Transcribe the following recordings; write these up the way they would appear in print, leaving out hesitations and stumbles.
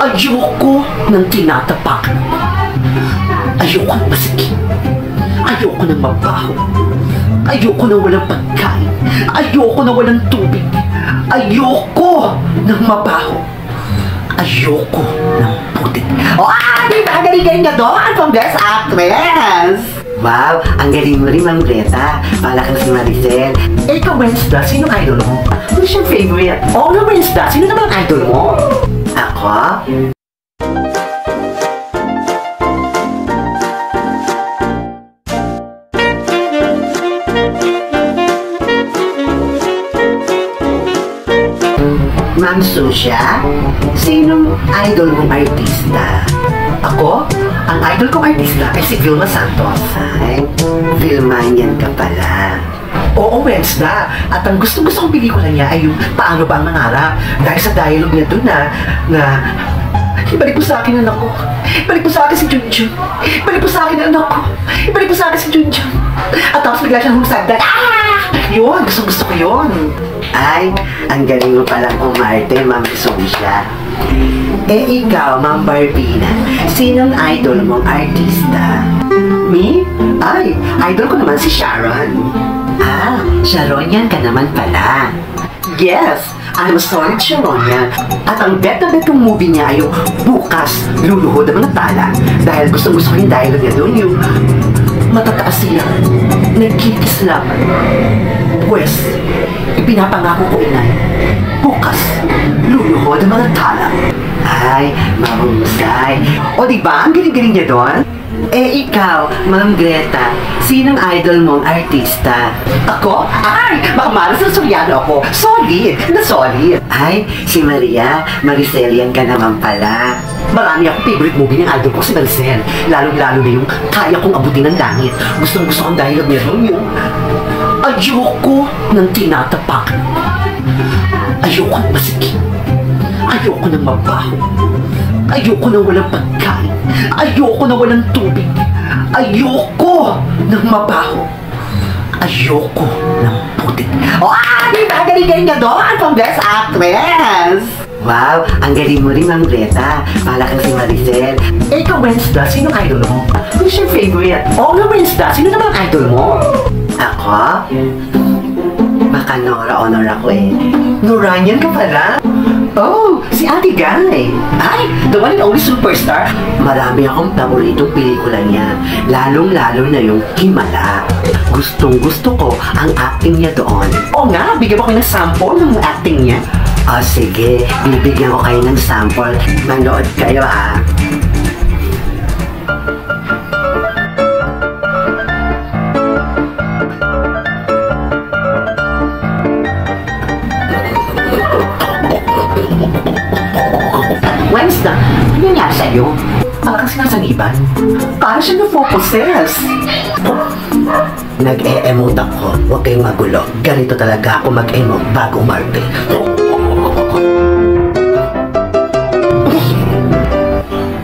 Ayoko ng tinatapakan. Ayoko ng masikip. Ayoko ng mabaho. Ayoko ng walang pagkain. Ayoko ng walang tubig. Ayoko ng mabaho. Ayoko ng putik. Di ba? Galing-galing ka doon from Best Actress! Wow, ang galing mo rin, Ma'am Greta. Pala kang si Maricel. Ikaw, Wednesday, sino idol mo? Who's your favorite? Na Wednesday, sino naman ang idol mo? Ako? Ma'am Susya, sinong idol mong artista? Ako? Ang idol kong artista ay si Vilma Santos. Ay, Vilmanian ka pala. Oo, Wednesday. At ang gusto-gusto kong pelikula niya ay yung Paano Ba Ang Mangarap? Dahil sa dialogue niya doon na ibalik mo sa akin ang anak ko. Ibalik mo sa akin si Junjun. Ibalik mo sa akin ang anak ko. Ibalik mo sa akin si Junjun. At tapos bigla siyang humusagdan. Yun, gusto-gusto ko yun. Ay, ang galing mo palang umarte, Ma'am Susya. Ikaw, Ma'am Barbina, sinong idol mong artista? Me? Ay, idol ko naman si Sharon. Sharonian ka naman pala. Yes, I'm a solid Sharonian. At ang bet na bet kong movie niya ay yung Bukas, Luluhod ang Mga Tala. Dahil gusto-gusto ko yung dialogue niya doon, yung matataas sila, nagkikislapan. Pwes, ipinapangako ko, inay, bukas, luluhod ang mga tala. Ay, mahusay. O diba, ang galing-galing niya doon? Ikaw, Ma'am Greta, sinong idol mong artista? Ako? Ay, baka malas na Soriano ako. Solid, na solid. Ay, si Maria, Maricelian ka naman pala. Marami akong favorite movie ng idol ko si Maricel. Lalo-lalo na yung Kaya Kong Abutin ng Langit. Gustong-gusto kong dialogue niya doon yung ayoko ng tinatapakan. Ayoko ng masikip. Ayoko ng mabaho. Ayoko ng walang pagkain. Ayoko ng walang tubig. Ayoko ng mabaho. Ayoko ng putik. Di ba? Galing-galing ka doon from Best Actress! Wow, ang galing mo rin, Ma'am Greta. Pala kang si Maricel. Ikaw, Wednesday, sinong idol mo? Who's your favorite? Na Wednesday, sino naman ang idol mo? Ako? Baka Nora Honor ako eh. Noranian ka pala? Si Ate Guy. Ay, the one and only superstar. Marami akong paboritong pelikula niya. Lalong-lalo na yung Himala. Gustong-gusto ko ang acting niya doon. Nga, bigyan mo kayo ng sample ng acting niya. Sige, bibigyan ko kayo ng sample. Manood kayo, ha? Wednesday, ano nangyari sa'yo? Parang sinasagiban. Parang siya na-focus. Nag-e-emote ako. Huwag kayong magulo. Ganito talaga ako mag-emote bago umarte.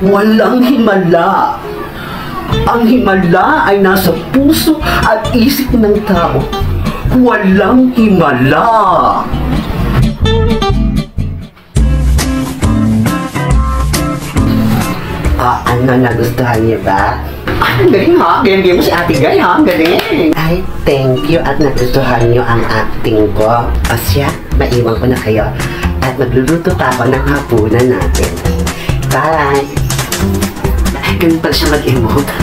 Walang himala. Ang himala ay nasa puso at isip ng tao. Walang himala. Ano, nagustuhan niyo ba? Ang galing ha, galing mo si Ate Guy ha, ang galing. Ay, thank you at nagustuhan niyo ang acting ko. Siya, maiwan ko na kayo. At magluluto pa ako ng hapunan natin. Bye! Ganun pala siya mag-emote.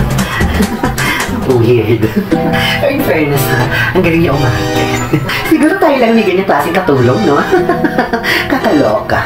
Weird. In fairness ha, ang galing niya umahal. Siguro tayo lang may ganyan klaseng katulong, no? Kakaloka.